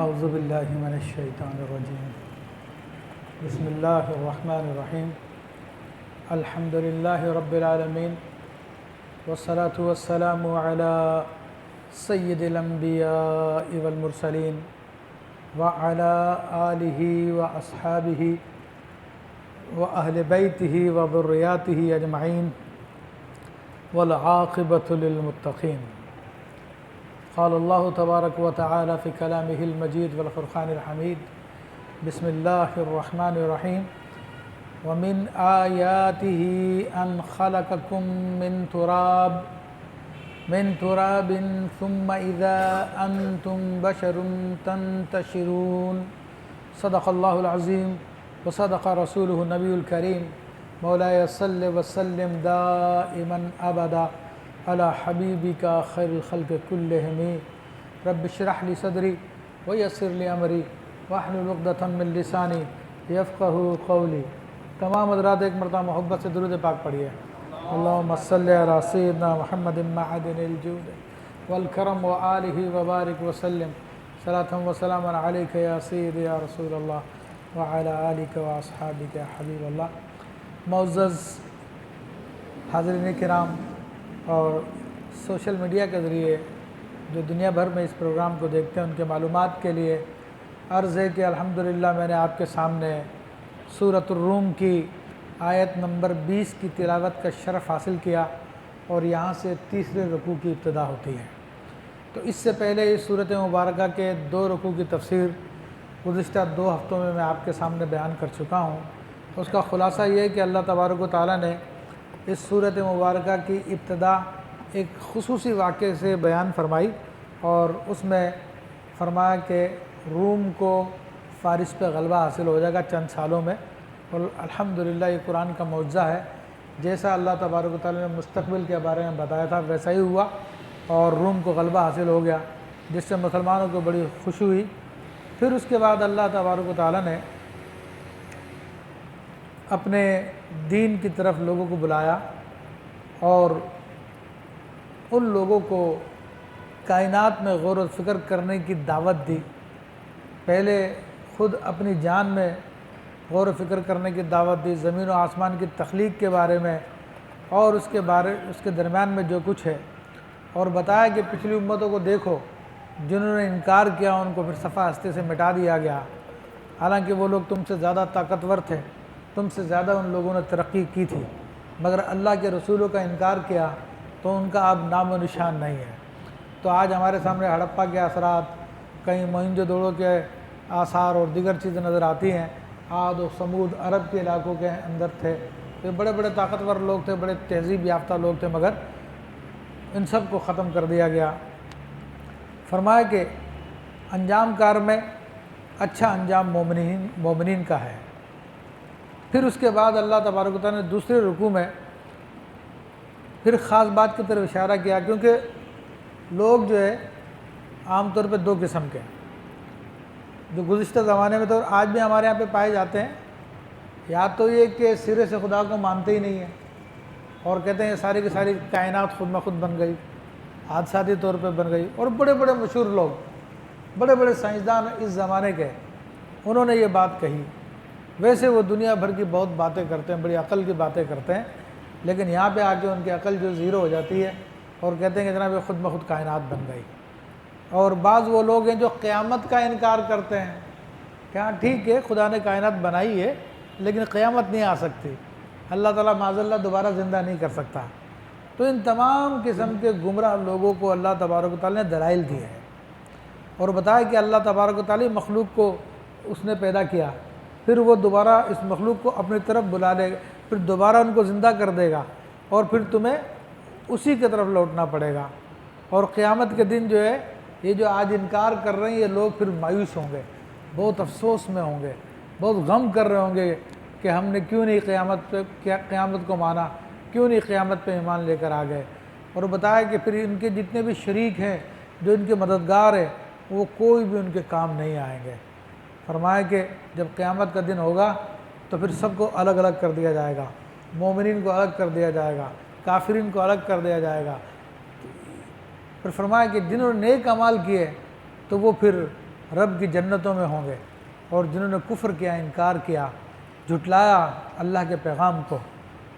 اعوذ باللہ من الشیطان الرجیم بسم اللہ الرحمن الرحیم الحمد للہ رب العالمین والصلاة والسلام علی سید الانبیاء والمرسلین وعلی آلہ واصحابہ واہل بیتہ وذریاتہ اجمعین والعاقبۃ للمتقین۔ قال اللہ تبارک و تعالی فی کلامہ المجید والفرقان الحمید بسم اللہ الرحمن الرحیم ومن آیاتہ ان خلقکم من تراب ثم اذا انتم بشر تنتشرون۔ صدق اللہ العظیم وصدق رسولہ النبی الکریم۔ مولاي صل وسلم دائما ابدا على حبیبک خیر الخلق کلہم۔ رب اشرح لی صدری ویسر لی امری واحلل عقدۃ من لسانی یفقہوا قولی۔ تمام حضرات ایک مرتبہ محبت سے درود پاک پڑھیے۔ اللہم صل علی سیدنا محمد معدن الجود والکرم وآلہ وبارک وسلم صلاۃ وسلام علیک یا سید یا رسول اللہ وعلی آلک واصحابک یا حبیب اللہ۔ معزز حاضرین کرام اور سوشل میڈیا کے ذریعے جو دنیا بھر میں اس پروگرام کو دیکھتے ہیں ان کے معلومات کے لیے عرض ہے کہ الحمدللہ میں نے آپ کے سامنے سورۃ الروم کی آیت نمبر 20 کی تلاوت کا شرف حاصل کیا اور یہاں سے تیسرے رکوع کی ابتدا ہوتی ہے۔ تو اس سے پہلے اس سورۃ مبارکہ کے 2 رکوع کی تفسیر گزشتہ 2 ہفتوں میں آپ کے سامنے بیان کر چکا ہوں۔ اس کا خلاصہ یہ ہے کہ اللہ تبارک و تعالیٰ نے اس سورۃ مبارکہ کی ابتدا ایک خصوصی واقعے سے بیان فرمائی اور اس میں فرمایا کہ روم کو فارس پہ غلبہ حاصل ہو جائے گا چند سالوں میں، اور الحمدللہ یہ قرآن کا معجزہ ہے۔ جیسا اللہ تبارک و تعالیٰ نے مستقبل کے بارے میں بتایا تھا ویسا ہی ہوا اور روم کو غلبہ حاصل ہو گیا، جس سے مسلمانوں کو بڑی خوشی ہوئی۔ پھر اس کے بعد اللہ تبارک و تعالیٰ نے اپنے دین کی طرف لوگوں کو بلایا اور ان لوگوں کو کائنات میں غور و فکر کرنے کی دعوت دی۔ پہلے خود اپنی جان میں غور و فکر کرنے کی دعوت دی، زمین و آسمان کی تخلیق کے بارے میں اور اس کے درمیان میں جو کچھ ہے، اور بتایا کہ پچھلی امتوں کو دیکھو جنہوں نے انکار کیا ان کو پھر صفحہ ہستی سے مٹا دیا گیا، حالانکہ وہ لوگ تم سے زیادہ طاقتور تھے، تم سے زیادہ ان لوگوں نے ترقی کی تھی، مگر اللہ کے رسولوں کا انکار کیا تو ان کا اب نام و نشان نہیں ہے۔ تو آج ہمارے سامنے ہڑپا کے اثرات، کہیں موہنجو دڑو کے آثار اور دیگر چیزیں نظر آتی ہیں۔ عاد و ثمود عرب کے علاقوں کے اندر تھے، یہ بڑے بڑے طاقتور لوگ تھے، بڑے تہذیب یافتہ لوگ تھے، مگر ان سب کو ختم کر دیا گیا۔ فرمایا کہ انجام کار میں اچھا انجام مومنین کا ہے۔ پھر اس کے بعد اللہ تبارک و تعالیٰ نے دوسرے رکوع میں پھر خاص بات کی طرف اشارہ کیا، کیونکہ لوگ جو ہے عام طور پہ 2 قسم کے جو گزشتہ زمانے میں تو آج بھی ہمارے یہاں پہ پائے جاتے ہیں، یا تو یہ کہ سرے سے خدا کو مانتے ہی نہیں ہیں اور کہتے ہیں یہ ساری کی ساری کائنات خود بخود بن گئی، حادثاتی طور پہ بن گئی، اور بڑے بڑے مشہور لوگ، بڑے بڑے سائنسدان اس زمانے کے، انہوں نے یہ بات کہی۔ ویسے وہ دنیا بھر کی بہت باتیں کرتے ہیں، بڑی عقل کی باتیں کرتے ہیں، لیکن یہاں پہ آ کے ان کی عقل جو زیرو ہو جاتی ہے اور کہتے ہیں کہ جناب یہ خود بخود کائنات بن گئی۔ اور بعض وہ لوگ ہیں جو قیامت کا انکار کرتے ہیں کہ ہاں ٹھیک ہے خدا نے کائنات بنائی ہے لیکن قیامت نہیں آ سکتی، اللہ تعالیٰ معاذ اللہ دوبارہ زندہ نہیں کر سکتا۔ تو ان تمام قسم کے گمراہ لوگوں کو اللہ تبارک و تعالیٰ نے دلائل دیے ہیں اور بتایا کہ اللہ تبارک و تعالیٰ مخلوق کو اس نے پیدا کیا، پھر وہ دوبارہ اس مخلوق کو اپنی طرف بلا لے گا، پھر دوبارہ ان کو زندہ کر دے گا اور پھر تمہیں اسی کی طرف لوٹنا پڑے گا۔ اور قیامت کے دن جو ہے یہ جو آج انکار کر رہے ہیں یہ لوگ پھر مایوس ہوں گے، بہت افسوس میں ہوں گے، بہت غم کر رہے ہوں گے کہ ہم نے کیوں نہیں قیامت کو مانا، کیوں نہیں قیامت پہ ایمان لے کر آ گئے۔ اور بتایا کہ پھر ان کے جتنے بھی شریک ہیں جو ان کے مددگار ہیں وہ کوئی بھی ان کے کام نہیں آئیں گے۔ فرمایا کہ جب قیامت کا دن ہوگا تو پھر سب کو الگ الگ کر دیا جائے گا، مومنین کو الگ کر دیا جائے گا، کافرین کو الگ کر دیا جائے گا۔ پھر فرمایا کہ جنہوں نے نیک اعمال کیے تو وہ پھر رب کی جنتوں میں ہوں گے، اور جنہوں نے کفر کیا، انکار کیا، جھٹلایا اللہ کے پیغام کو،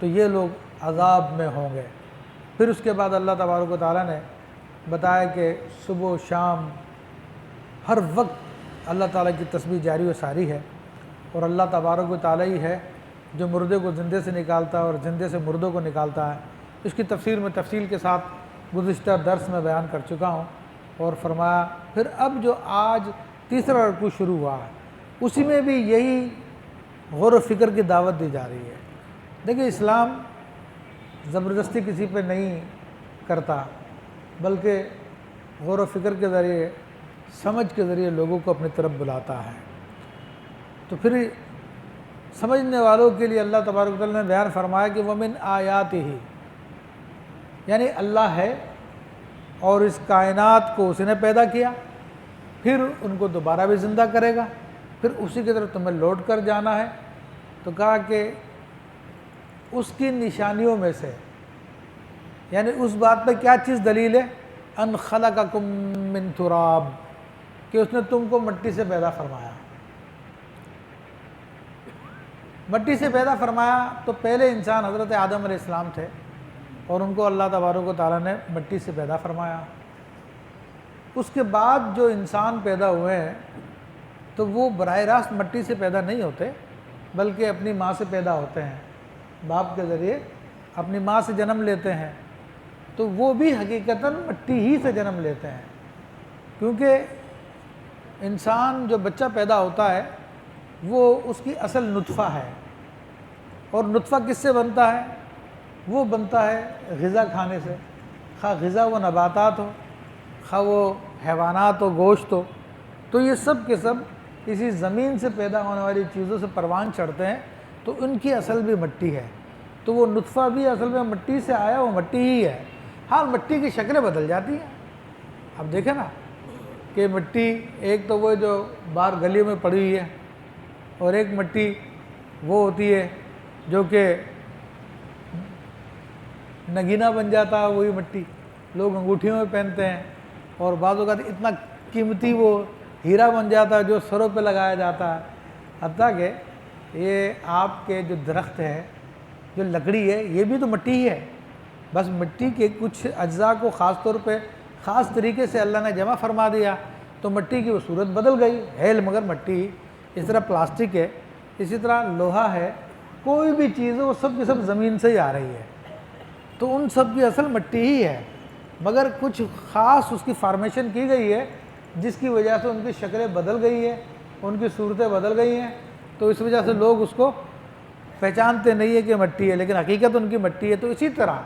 تو یہ لوگ عذاب میں ہوں گے۔ پھر اس کے بعد اللہ تبارک و تعالیٰ نے بتایا کہ صبح و شام ہر وقت اللہ تعالیٰ کی تسبیح جاری و ساری ہے، اور اللہ تبارک و تعالیٰ ہی ہے جو مردے کو زندے سے نکالتا ہے اور زندے سے مردوں کو نکالتا ہے۔ اس کی تفسیر میں تفصیل کے ساتھ گزشتہ درس میں بیان کر چکا ہوں، اور فرمایا پھر اب جو آج تیسرا رکوع شروع ہوا ہے اسی میں بھی یہی غور و فکر کی دعوت دی جا رہی ہے۔ دیکھیں، اسلام زبردستی کسی پہ نہیں کرتا، بلکہ غور و فکر کے ذریعے، سمجھ کے ذریعے لوگوں کو اپنی طرف بلاتا ہے۔ تو پھر سمجھنے والوں کے لیے اللہ تبارک و تعالیٰ نے بیان فرمایا کہ وَمِنْ آیاتِهِ، یعنی اللہ ہے اور اس کائنات کو اس نے پیدا کیا، پھر ان کو دوبارہ بھی زندہ کرے گا، پھر اسی کی طرف تمہیں لوٹ کر جانا ہے۔ تو کہا کہ اس کی نشانیوں میں سے، یعنی اس بات پہ کیا چیز دلیل ہے؟ ان خلقکم من تراب، کہ اس نے تم کو مٹی سے پیدا فرمایا۔ مٹی سے پیدا فرمایا تو پہلے انسان حضرت آدم علیہ السلام تھے، اور ان کو اللہ تبارک و تعالیٰ نے مٹی سے پیدا فرمایا۔ اس کے بعد جو انسان پیدا ہوئے ہیں تو وہ براہ راست مٹی سے پیدا نہیں ہوتے، بلکہ اپنی ماں سے پیدا ہوتے ہیں، باپ کے ذریعے اپنی ماں سے جنم لیتے ہیں، تو وہ بھی حقیقتاً مٹی ہی سے جنم لیتے ہیں، کیونکہ انسان جو بچہ پیدا ہوتا ہے وہ اس کی اصل نطفہ ہے، اور نطفہ کس سے بنتا ہے؟ وہ بنتا ہے غذا کھانے سے، خواہ غذا وہ نباتات ہو، خواہ وہ حیوانات ہو، گوشت ہو، تو یہ سب کے سب اسی زمین سے پیدا ہونے والی چیزوں سے پروان چڑھتے ہیں، تو ان کی اصل بھی مٹی ہے، تو وہ نطفہ بھی اصل میں مٹی سے آیا، وہ مٹی ہی ہے۔ ہاں، مٹی کی شکلیں بدل جاتی ہیں۔ اب دیکھیں نا کہ مٹی ایک تو وہ جو باہر گلیوں میں پڑی ہوئی ہے، اور ایک مٹی وہ ہوتی ہے جو کہ نگینہ بن جاتا ہے، وہی مٹی لوگ انگوٹھیوں میں پہنتے ہیں، اور بعض اوقات اتنا قیمتی وہ ہیرا بن جاتا ہے جو سروں پہ لگایا جاتا ہے۔ حتیٰ کہ یہ آپ کے جو درخت ہے، جو لکڑی ہے، یہ بھی تو مٹی ہی ہے، بس مٹی کے کچھ اجزاء کو خاص طور پہ خاص طریقے سے اللہ نے جمع فرما دیا، تو مٹی کی وہ صورت بدل گئی ہے، مگر مٹی ہی۔ اس طرح پلاسٹک ہے، اسی طرح لوہا ہے، کوئی بھی چیز ہے وہ سب کی سب زمین سے ہی آ رہی ہے، تو ان سب کی اصل مٹی ہی ہے، مگر کچھ خاص اس کی فارمیشن کی گئی ہے جس کی وجہ سے ان کی شکلیں بدل گئی ہیں، ان کی صورتیں بدل گئی ہیں، تو اس وجہ سے لوگ اس کو پہچانتے نہیں ہے کہ مٹی ہے، لیکن حقیقت ان کی مٹی ہے۔ تو اسی طرح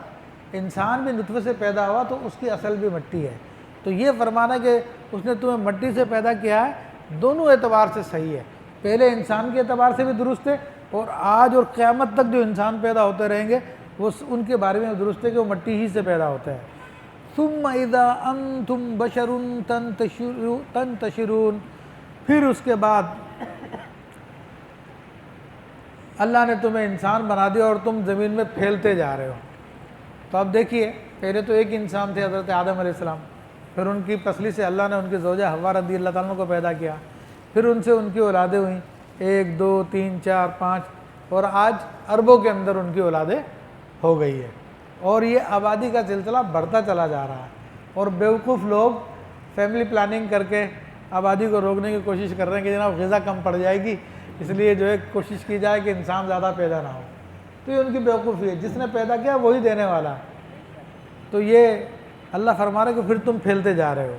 انسان بھی نطفے سے پیدا ہوا تو اس کی اصل بھی مٹی ہے۔ تو یہ فرمانا کہ اس نے تمہیں مٹی سے پیدا کیا ہے، دونوں اعتبار سے صحیح ہے، پہلے انسان کے اعتبار سے بھی درست ہے، اور آج اور قیامت تک جو انسان پیدا ہوتے رہیں گے وہ ان کے بارے میں درست ہے کہ وہ مٹی ہی سے پیدا ہوتے ہیں۔ ثم اذا انتم بشر تنتشرون، پھر اس کے بعد اللہ نے تمہیں انسان بنا دیا اور تم زمین میں پھیلتے جا رہے ہو۔ تو اب دیکھیے، پہلے تو ایک انسان تھے حضرت آدم علیہ السلام، پھر ان کی پسلی سے اللہ نے ان کی زوجہ حوا رضی اللہ تعالیٰ کو پیدا کیا، پھر ان سے ان کی اولادیں ہوئیں، 1 2 3 4 5، اور آج اربوں کے اندر ان کی اولادیں ہو گئی ہے، اور یہ آبادی کا سلسلہ بڑھتا چلا جا رہا ہے، اور بیوقوف لوگ فیملی پلاننگ کر کے آبادی کو روکنے کی کوشش کر رہے ہیں کہ جناب غذا کم پڑ جائے گی، اس لیے جو ہے کوشش کی جائے کہ انسان زیادہ پیدا نہ ہو۔ تو یہ ان کی بیوقوفی ہے، جس نے پیدا کیا وہی دینے والا ہے۔ تو یہ اللہ فرما رہا ہے کہ پھر تم پھیلتے جا رہے ہو۔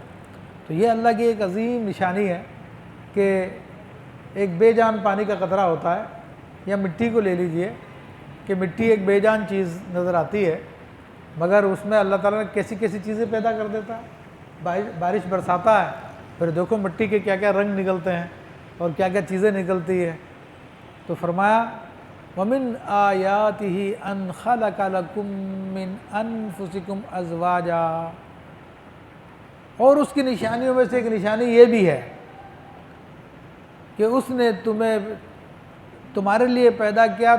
تو یہ اللہ کی ایک عظیم نشانی ہے کہ ایک بے جان پانی کا قطرہ ہوتا ہے، یا مٹی کو لے لیجئے کہ مٹی ایک بے جان چیز نظر آتی ہے، مگر اس میں اللہ تعالیٰ نے کیسی کیسی چیزیں پیدا کر دیتا ہے۔ بارش برساتا ہے، پھر دیکھو مٹی کے کیا کیا رنگ نکلتے ہیں اور کیا کیا چیزیں نکلتی ہے۔ تو فرمایا وَمِنْ آيَاتِهِ أَنْ خَلَقَ لَكُم مِّنْ أَنفُسِكُمْ أَزْوَاجًا، اور اس کی نشانیوں میں سے ایک نشانی یہ بھی ہے کہ اس نے تمہارے لیے پیدا کیا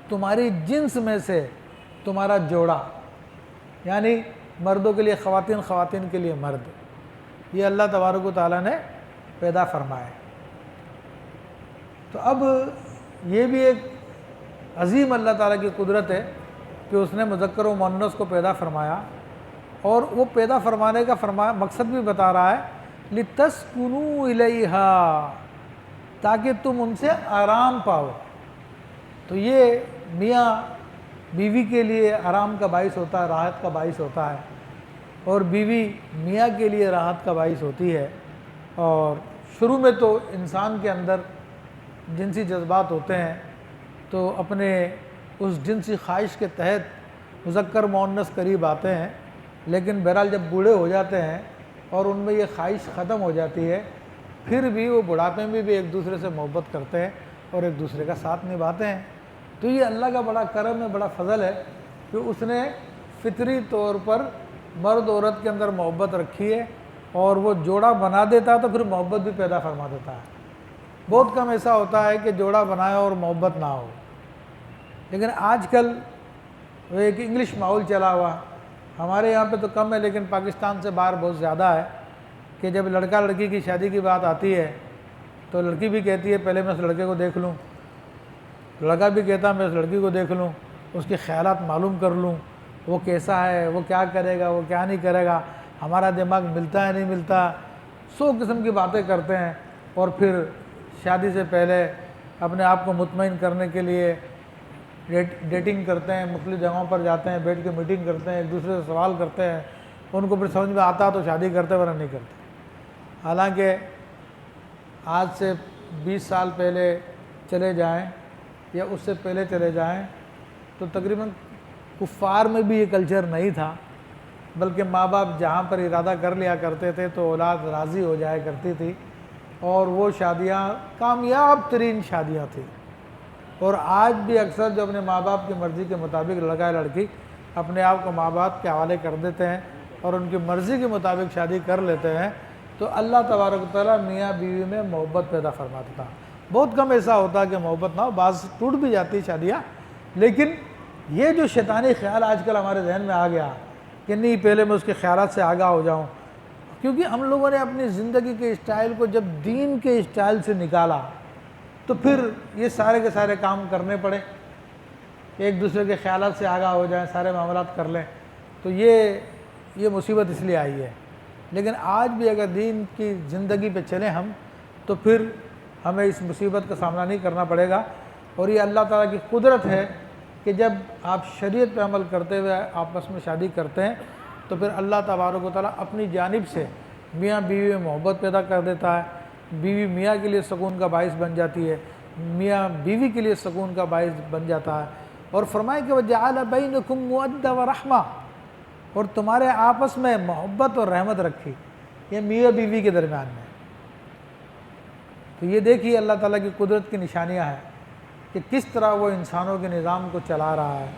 تمہاری جنس میں سے تمہارا جوڑا، یعنی مردوں کے لیے خواتین، خواتین کے لیے مرد۔ یہ اللہ تبارک و تعالیٰ نے پیدا فرمائے۔ تو اب یہ بھی ایک عظیم اللہ تعالیٰ کی قدرت ہے کہ اس نے مذکر و مؤنث کو پیدا فرمایا، اور وہ پیدا فرمانے کا مقصد بھی بتا رہا ہے لِتَسْكُنُوا إِلَيْهَا، تاکہ تم ان سے آرام پاؤ۔ تو یہ میاں بیوی کے لیے آرام کا باعث ہوتا ہے، راحت کا باعث ہوتا ہے، اور بیوی میاں کے لیے راحت کا باعث ہوتی ہے۔ اور شروع میں تو انسان کے اندر جنسی جذبات ہوتے ہیں، تو اپنے اس جنسی خواہش کے تحت مذکر مؤنث قریب آتے ہیں، لیکن بہرحال جب بوڑھے ہو جاتے ہیں اور ان میں یہ خواہش ختم ہو جاتی ہے، پھر بھی وہ بڑھاپے میں بھی ایک دوسرے سے محبت کرتے ہیں اور ایک دوسرے کا ساتھ نبھاتے ہیں۔ تو یہ اللہ کا بڑا کرم ہے، بڑا فضل ہے کہ اس نے فطری طور پر مرد عورت کے اندر محبت رکھی ہے، اور وہ جوڑا بنا دیتا ہے تو پھر محبت بھی پیدا فرما دیتا ہے۔ بہت کم ایسا ہوتا ہے کہ جوڑا بنائے اور محبت نہ ہو، لیکن آج کل وہ ایک انگلش ماحول چلا ہوا، ہمارے یہاں پہ تو کم ہے لیکن پاکستان سے باہر بہت زیادہ ہے، کہ جب لڑکا لڑکی کی شادی کی بات آتی ہے تو لڑکی بھی کہتی ہے پہلے میں اس لڑکے کو دیکھ لوں، لڑکا بھی کہتا میں اس لڑکی کو دیکھ لوں، اس کے خیالات معلوم کر لوں، وہ کیسا ہے، وہ کیا کرے گا، وہ کیا نہیں کرے گا، ہمارا دماغ ملتا ہے نہیں ملتا، 100 قسم کی باتیں کرتے ہیں، اور پھر شادی سے پہلے اپنے آپ کو مطمئن کرنے کے لیے ڈیٹنگ کرتے ہیں، مختلف جگہوں پر جاتے ہیں، بیٹھ کے میٹنگ کرتے ہیں، ایک دوسرے سے سوال کرتے ہیں، ان کو پھر سمجھ میں آتا تو شادی کرتے ورنہ نہیں کرتے۔ حالانکہ آج سے 20 سال پہلے چلے جائیں یا اس سے پہلے چلے جائیں تو تقریباً کفار میں بھی یہ کلچر نہیں تھا، بلکہ ماں باپ جہاں پر ارادہ کر لیا کرتے تھے تو اولاد راضی ہو جایا کرتی تھی، اور وہ شادیاں کامیاب ترین شادیاں تھیں۔ اور آج بھی اکثر جو اپنے ماں باپ کی مرضی کے مطابق لڑکا یا لڑکی اپنے آپ کو ماں باپ کے حوالے کر دیتے ہیں اور ان کی مرضی کے مطابق شادی کر لیتے ہیں، تو اللہ تبارک و تعالیٰ میاں بیوی میں محبت پیدا فرما دیتا۔ بہت کم ایسا ہوتا کہ محبت نہ ہو، بعض ٹوٹ بھی جاتی شادیاں، لیکن یہ جو شیطانی خیال آج کل ہمارے ذہن میں آ گیا کہ نہیں پہلے میں اس کے خیالات سے آگاہ ہو جاؤں، کیونکہ ہم لوگوں نے اپنی زندگی کے اسٹائل کو جب دین کے اسٹائل سے نکالا تو پھر یہ سارے کے سارے کام کرنے پڑے، ایک دوسرے کے خیالات سے آگاہ ہو جائیں، سارے معاملات کر لیں، تو یہ مصیبت اس لیے آئی ہے۔ لیکن آج بھی اگر دین کی زندگی پہ چلیں ہم تو پھر ہمیں اس مصیبت کا سامنا نہیں کرنا پڑے گا، اور یہ اللہ تعالیٰ کی قدرت ہے کہ جب آپ شریعت پہ عمل کرتے ہوئے آپس میں شادی کرتے ہیں تو پھر اللہ تبارک و تعالیٰ اپنی جانب سے میاں بیوی میں محبت پیدا کر دیتا ہے، بیوی میاں کے لیے سکون کا باعث بن جاتی ہے، میاں بیوی کے لیے سکون کا باعث بن جاتا ہے، اور فرمائے کہ وَجَعَلَ بَيْنَكُمْ مَوَدَّةً وَرَحْمَةً، اور تمہارے آپس میں محبت اور رحمت رکھی، یہ میاں بیوی کے درمیان میں۔ تو یہ دیکھیے اللہ تعالیٰ کی قدرت کی نشانیاں ہیں کہ کس طرح وہ انسانوں کے نظام کو چلا رہا ہے،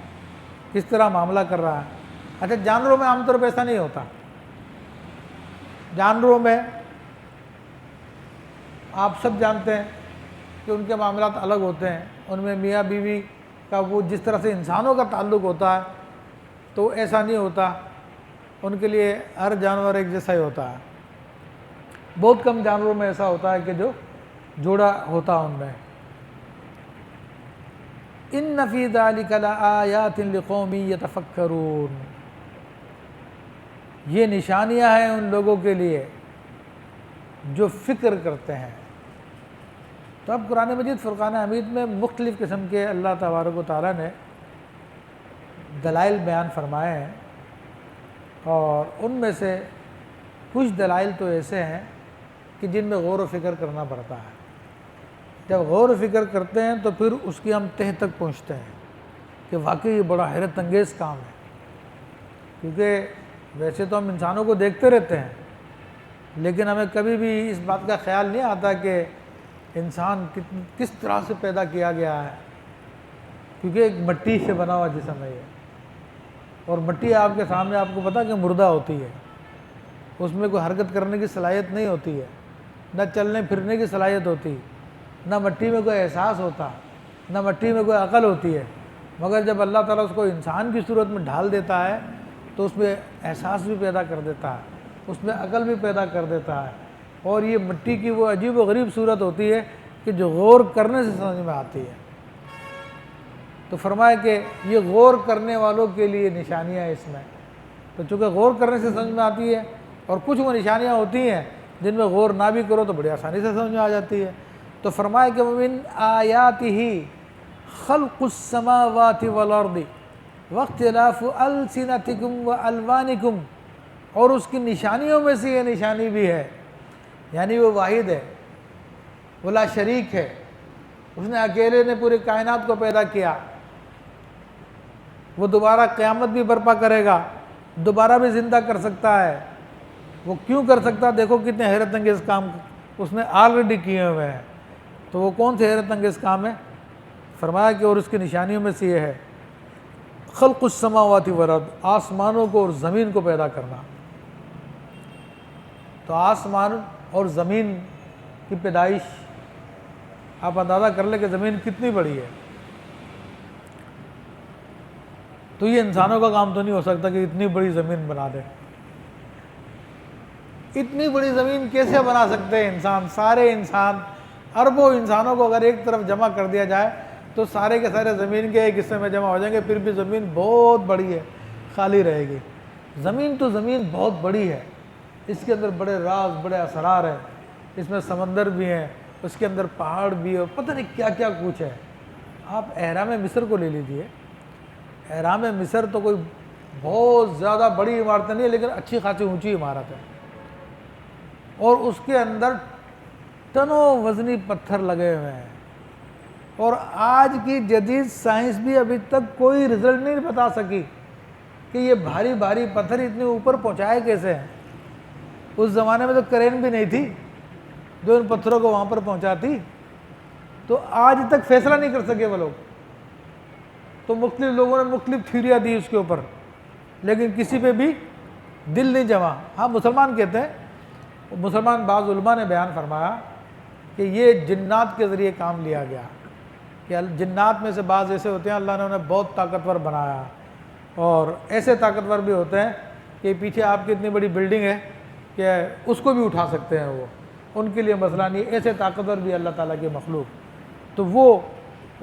کس طرح معاملہ کر رہا ہے۔ اچھا، جانوروں میں عام طور پہ ایسا نہیں ہوتا، جانوروں میں آپ سب جانتے ہیں کہ ان کے معاملات الگ ہوتے ہیں، ان میں میاں بیوی کا وہ جس طرح سے انسانوں کا تعلق ہوتا ہے تو ایسا نہیں ہوتا، ان کے لیے ہر جانور ایک جیسا ہی ہوتا ہے۔ بہت کم جانوروں میں ایسا ہوتا ہے کہ جو جوڑا ہوتا ان میں۔ ان فی ذلک لآیات لقوم یتفکرون، یہ نشانیاں ہیں ان لوگوں کے لیے جو فکر کرتے ہیں۔ تو اب قرآن مجید فرقان حمید میں مختلف قسم کے اللہ تبارک و تعالیٰ نے دلائل بیان فرمائے ہیں، اور ان میں سے کچھ دلائل تو ایسے ہیں کہ جن میں غور و فکر کرنا پڑتا ہے۔ جب غور و فکر کرتے ہیں تو پھر اس کی ہم تہ تک پہنچتے ہیں کہ واقعی یہ بڑا حیرت انگیز کام ہے، کیونکہ ویسے تو ہم انسانوں کو دیکھتے رہتے ہیں لیکن ہمیں کبھی بھی اس بات کا خیال نہیں آتا کہ انسان کس طرح سے پیدا کیا گیا ہے، کیونکہ ایک مٹی سے بنا ہوا جسم ہے یہ، اور مٹی آپ کے سامنے آپ کو پتہ کہ مردہ ہوتی ہے، اس میں کوئی حرکت کرنے کی صلاحیت نہیں ہوتی ہے، نہ چلنے پھرنے کی صلاحیت ہوتی، نہ مٹی میں کوئی احساس ہوتا، نہ مٹی میں کوئی عقل ہوتی ہے، مگر جب اللہ تعالیٰ اس کو انسان کی صورت میں ڈھال دیتا ہے تو اس میں احساس بھی پیدا کر دیتا ہے، اس میں عقل بھی پیدا کر دیتا ہے، اور یہ مٹی کی وہ عجیب و غریب صورت ہوتی ہے کہ جو غور کرنے سے سمجھ میں آتی ہے۔ تو فرمایا کہ یہ غور کرنے والوں کے لیے نشانیاں اس میں، تو چونکہ غور کرنے سے سمجھ میں آتی ہے، اور کچھ وہ نشانیاں ہوتی ہیں جن میں غور نہ بھی کرو تو بڑی آسانی سے سمجھ میں آ جاتی ہے۔ تو فرمایا کہ وَمِنْ آیَاتِهِ خَلْقُ السَّمَاوَاتِ وَالْأَرْضِ وَاخْتِلَافُ أَلْسِنَتِكُمْ وَأَلْوَانِكُمْ، اور اس کی نشانیوں میں سے یہ نشانی بھی ہے، یعنی وہ واحد ہے، وہ لا شریک ہے، اس نے اکیلے نے پوری کائنات کو پیدا کیا، وہ دوبارہ قیامت بھی برپا کرے گا، دوبارہ بھی زندہ کر سکتا ہے۔ وہ کیوں کر سکتا ہے؟ دیکھو کتنے حیرت انگیز کام اس نے آلریڈی کیے ہوئے ہیں۔ تو وہ کون سے حیرت انگیز کام ہے؟ فرمایا کہ اور اس کی نشانیوں میں سے یہ ہے خلق السماوات والارض، آسمانوں کو اور زمین کو پیدا کرنا۔ تو آسمان اور زمین کی پیدائش آپ اندازہ کر لیں کہ زمین کتنی بڑی ہے۔ تو یہ انسانوں کا کام تو نہیں ہو سکتا کہ اتنی بڑی زمین بنا دے۔ اتنی بڑی زمین کیسے بنا سکتے ہیں انسان؟ سارے انسان، اربوں انسانوں کو اگر ایک طرف جمع کر دیا جائے تو سارے کے سارے زمین کے ایک حصے میں جمع ہو جائیں گے، پھر بھی زمین بہت بڑی ہے، خالی رہے گی۔ زمین تو زمین بہت بڑی ہے، اس کے اندر بڑے راز، بڑے اسرار ہیں، اس میں سمندر بھی ہیں، اس کے اندر پہاڑ بھی ہے، پتہ نہیں کیا کیا کچھ ہے۔ آپ اہرام مصر کو لے لیجئے، اہرام مصر تو کوئی بہت زیادہ بڑی عمارت نہیں ہے، لیکن اچھی خاصی اونچی عمارت ہے، اور اس کے اندر ٹنوں وزنی پتھر لگے ہوئے ہیں، اور آج کی جدید سائنس بھی ابھی تک کوئی رزلٹ نہیں بتا سکی کہ یہ بھاری بھاری پتھر اتنے اوپر پہنچائے کیسے ہیں۔ اس زمانے میں تو کرین بھی نہیں تھی جو ان پتھروں کو وہاں پر پہنچاتی، تو آج تک فیصلہ نہیں کر سکے وہ لوگ۔ تو مختلف لوگوں نے مختلف تھیوریاں دی اس کے اوپر، لیکن کسی پہ بھی دل نہیں جما۔ ہاں مسلمان کہتے ہیں، مسلمان بعض علماء نے بیان فرمایا کہ یہ جنات کے ذریعے کام لیا گیا، کہ جنات میں سے بعض ایسے ہوتے ہیں اللہ نے انہیں بہت طاقتور بنایا، اور ایسے طاقتور بھی ہوتے ہیں کہ پیچھے آپ کی اتنی بڑی بلڈنگ ہے کہ اس کو بھی اٹھا سکتے ہیں، وہ ان کے لیے مسئلہ نہیں، ایسے طاقتور بھی اللہ تعالیٰ کے مخلوق۔ تو وہ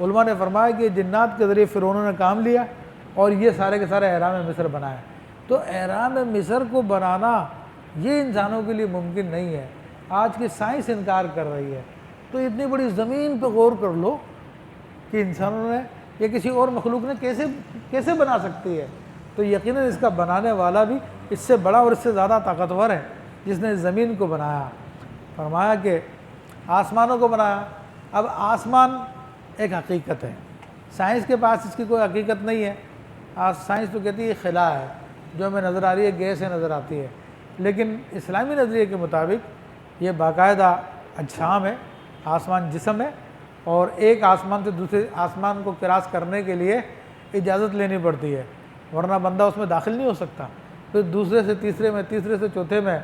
علماء نے فرمایا کہ جنات کے ذریعے فرعونوں نے کام لیا اور یہ سارے کے سارے اہرام مصر بنائے۔ تو اہرام مصر کو بنانا یہ انسانوں کے لیے ممکن نہیں ہے، آج کی سائنس انکار کر رہی ہے۔ تو اتنی بڑی زمین پہ غور کر لو کہ انسانوں نے یا کسی اور مخلوق نے کیسے بنا سکتی ہے، تو یقیناً اس کا بنانے والا بھی اس سے بڑا اور اس سے زیادہ طاقتور ہے جس نے زمین کو بنایا۔ فرمایا کہ آسمانوں کو بنایا۔ اب آسمان ایک حقیقت ہے، سائنس کے پاس اس کی کوئی حقیقت نہیں ہے۔ سائنس تو کہتی ہے خلا ہے، جو ہمیں نظر آ رہی ہے گیس سے نظر آتی ہے، لیکن اسلامی نظریے کے مطابق یہ باقاعدہ اجسام ہے، آسمان جسم ہے، اور ایک آسمان سے دوسرے آسمان کو کراس کرنے کے لیے اجازت لینی پڑتی ہے، ورنہ بندہ اس میں داخل نہیں ہو سکتا۔ پھر دوسرے سے تیسرے میں، تیسرے سے چوتھے میں،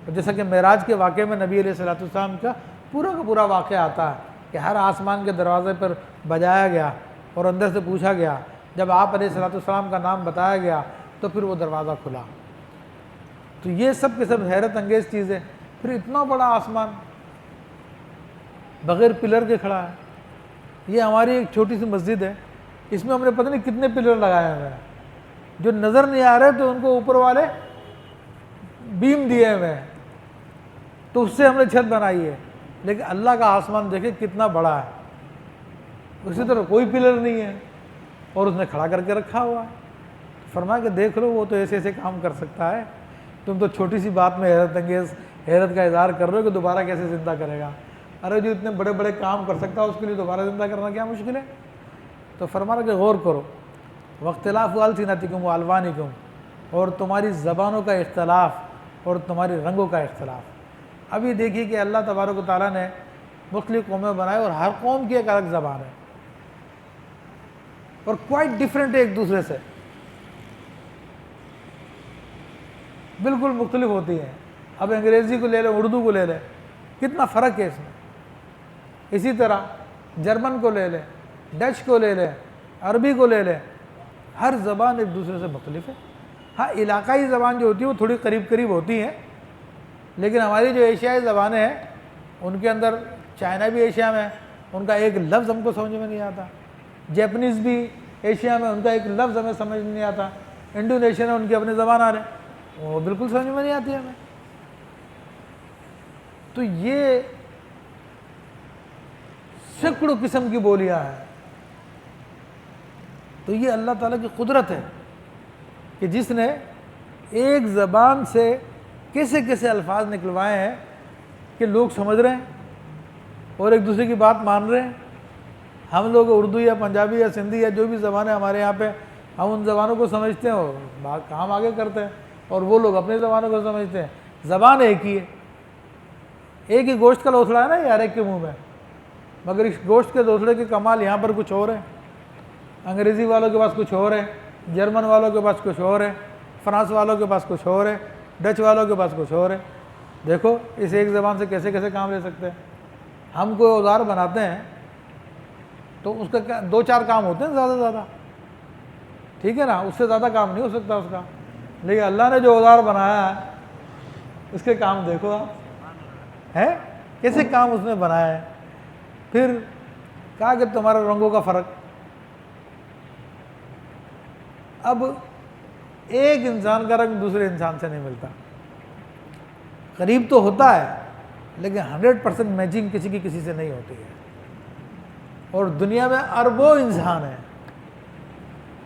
جیسا کہ معراج کے واقعے میں نبی علیہ السلام کا پورا واقعہ آتا ہے کہ ہر آسمان کے دروازے پر بجایا گیا اور اندر سے پوچھا گیا، جب آپ علیہ السلام کا نام بتایا گیا تو پھر وہ دروازہ کھلا۔ تو یہ سب کے سب حیرت انگیز چیزیں۔ پھر اتنا بڑا آسمان بغیر پلر کے کھڑا ہے۔ یہ ہماری ایک چھوٹی سی مسجد ہے، اس میں ہم نے پتہ نہیں کتنے پلر لگائے ہوئے ہیں جو نظر نہیں آ رہے، تو ان کو اوپر والے بیم دیے ہوئے ہیں، تو اس سے ہم نے چھت بنائی ہے۔ لیکن اللہ کا آسمان دیکھیں کتنا بڑا ہے، اسی طرح کوئی پلر نہیں ہے اور اس نے کھڑا کر کے رکھا ہوا ہے۔ فرمایا کہ دیکھ لو وہ تو ایسے ایسے کام کر سکتا ہے، تم تو چھوٹی سی بات میں حیرت کا اظہار کر رہے ہو کہ دوبارہ کیسے زندہ کرے گا۔ ارے جو اتنے بڑے بڑے کام کر سکتا ہے اس کے لیے دوبارہ زندہ کرنا کیا مشکل ہے؟ تو فرمایا کہ غور کرو، واختلاف السنتکم والوانکم، اور تمہاری زبانوں کا اختلاف اور تمہاری رنگوں کا اختلاف۔ ابھی دیکھیے کہ اللہ تبارک و تعالیٰ نے مختلف قومیں بنائے اور ہر قوم کی ایک الگ زبان ہے اور کوائٹ ڈفرینٹ ہے ایک دوسرے سے، بالکل مختلف ہوتی ہیں۔ اب انگریزی کو لے لیں، اردو کو لے لیں، کتنا فرق ہے اس میں۔ اسی طرح جرمن کو لے لیں، ڈچ کو لے لیں، عربی کو لے لیں، ہر زبان ایک دوسرے سے مختلف ہے۔ ہاں علاقائی زبان جو ہوتی ہے وہ تھوڑی قریب قریب ہوتی ہیں، لیکن ہماری جو ایشیائی زبانیں ہیں ان کے اندر، چائنا بھی ایشیا میں ہے، ان کا ایک لفظ ہم کو سمجھ میں نہیں آتا، جیپنیز بھی ایشیا میں، ان کا ایک لفظ ہمیں سمجھ میں نہیں آتا، انڈونیشین ہے ان کی اپنی زبان آ رہے ہیں، وہ بالکل سمجھ میں نہیں آتی ہمیں۔ تو یہ سینکڑوں قسم کی بولیاں ہیں۔ تو یہ اللہ تعالیٰ کی قدرت ہے کہ جس نے ایک زبان سے کیسے کیسے الفاظ نکلوائے ہیں کہ لوگ سمجھ رہے ہیں اور ایک دوسرے کی بات مان رہے ہیں۔ ہم لوگ اردو یا پنجابی یا سندھی یا جو بھی زبانیں ہمارے یہاں پہ، ہم ان زبانوں کو سمجھتے ہیں اور کام آگے کرتے ہیں، اور وہ لوگ اپنی زبانوں کو سمجھتے ہیں۔ زبان ایک ہی ہے، ایک ہی گوشت کا لوتھڑا ہے نا یہ ہر ایک کے منہ میں، مگر اس گوشت کے لوتھڑے کے کمال یہاں پر کچھ اور ہے۔ انگریزی والوں کے پاس کچھ اور ہے، جرمن والوں کے پاس کچھ اور ہے، فرانس والوں کے پاس کچھ اور ہے، ڈچ والوں کے پاس کچھ اور ہے۔ دیکھو اس ایک زبان سے کیسے کیسے کام لے سکتے ہیں۔ ہم کوئی اوزار بناتے ہیں تو اس کا 2-4 کام ہوتے ہیں زیادہ سے زیادہ، ٹھیک ہے نا، اس سے زیادہ کام نہیں ہو سکتا اس کا۔ لیکن اللہ نے جو اوزار بنایا ہے اس کے کام دیکھو آپ ہے کیسے کام اس نے بنایا ہے۔ پھر کہا کہ تمہارا رنگوں کا فرق، اب ایک انسان کا رنگ دوسرے انسان سے نہیں ملتا، قریب تو ہوتا ہے لیکن 100% میچنگ کسی کی کسی سے نہیں ہوتی ہے۔ اور دنیا میں اربوں انسان ہیں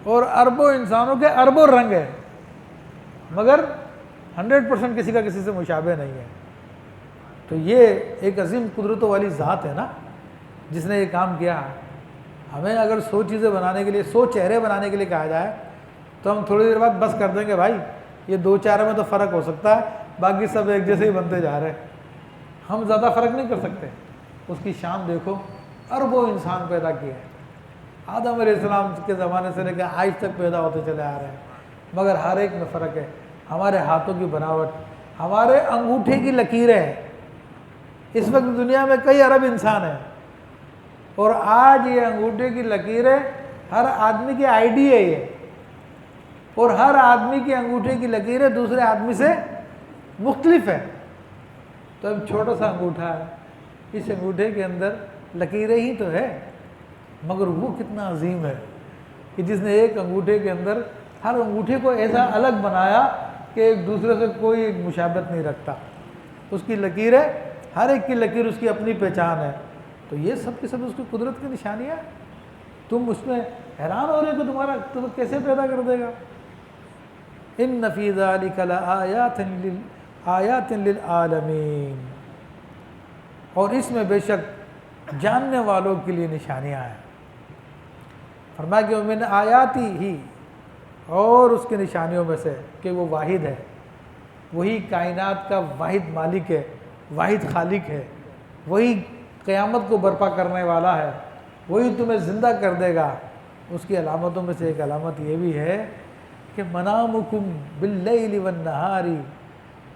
اور اربوں انسانوں کے اربوں رنگ ہیں، مگر 100% کسی کا کسی سے مشابہ نہیں ہے۔ تو یہ ایک عظیم قدرتوں والی ذات ہے نا جس نے یہ کام کیا۔ ہمیں اگر 100 چیزیں بنانے کے لیے، 100 چہرے بنانے کے لیے کہا جائے تو ہم تھوڑی دیر بعد بس کر دیں گے بھائی یہ 2 چہرے میں تو فرق ہو سکتا ہے، باقی سب ایک جیسے ہی بنتے جا رہے ہیں، ہم زیادہ فرق نہیں کر سکتے۔ اس کی شان دیکھو، اربوں انسان پیدا کیے ہیں، آدم علیہ السلام کے زمانے سے لے کے آج تک پیدا ہوتے چلے آ رہے ہیں، مگر ہر ایک میں فرق ہے۔ ہمارے ہاتھوں کی بناوٹ، ہمارے انگوٹھے کی لکیریں ہیں۔ اس وقت دنیا میں کئی ارب انسان ہیں اور آج یہ انگوٹھے کی لکیریں ہر آدمی کی آئی ڈی ہے یہ، اور ہر آدمی کی انگوٹھے کی لکیریں دوسرے آدمی سے مختلف ہے۔ تو اب چھوٹا سا انگوٹھا ہے، اس انگوٹھے کے اندر لکیریں ہی تو ہے، مگر وہ کتنا عظیم ہے کہ جس نے ایک انگوٹھے کے اندر ہر انگوٹھے کو ایسا الگ بنایا کہ ایک دوسرے سے کوئی مشابہت نہیں رکھتا۔ اس کی لکیریں، ہر ایک کی لکیر اس کی اپنی پہچان ہے۔ تو یہ سب کی سب اس کی قدرت کی نشانیاں، تم اس میں حیران ہو رہے کہ تمہارا تو کیسے پیدا کر دے گا۔ ان فی ذلک لآیات للعالمین، اور اس میں بے شک جاننے والوں کے لیے نشانیاں ہیں۔ فرمایا کہ من آیاتی ہی، اور اس کی نشانیوں میں سے کہ وہ واحد ہے، وہی کائنات کا واحد مالک ہے، واحد خالق ہے، وہی قیامت کو برپا کرنے والا ہے، وہی تمہیں زندہ کر دے گا۔ اس کی علامتوں میں سے ایک علامت یہ بھی ہے کہ منامکم باللیل والنہار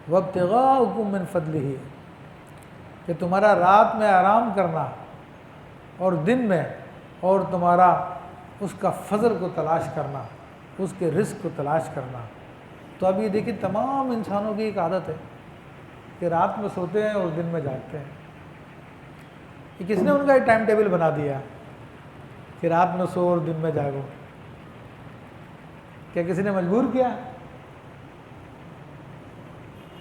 وابتغاؤکم من فضلہ، کہ تمہارا رات میں آرام کرنا اور دن میں، اور تمہارا اس کا فضل کو تلاش کرنا، اس کے رزق کو تلاش کرنا۔ تو اب یہ دیکھیں تمام انسانوں کی ایک عادت ہے کہ رات میں سوتے ہیں اور دن میں جاگتے ہیں۔ یہ کس نے ان کا ایک ٹائم ٹیبل بنا دیا کہ رات میں سو اور دن میں جاگو؟ کیا کسی نے مجبور کیا؟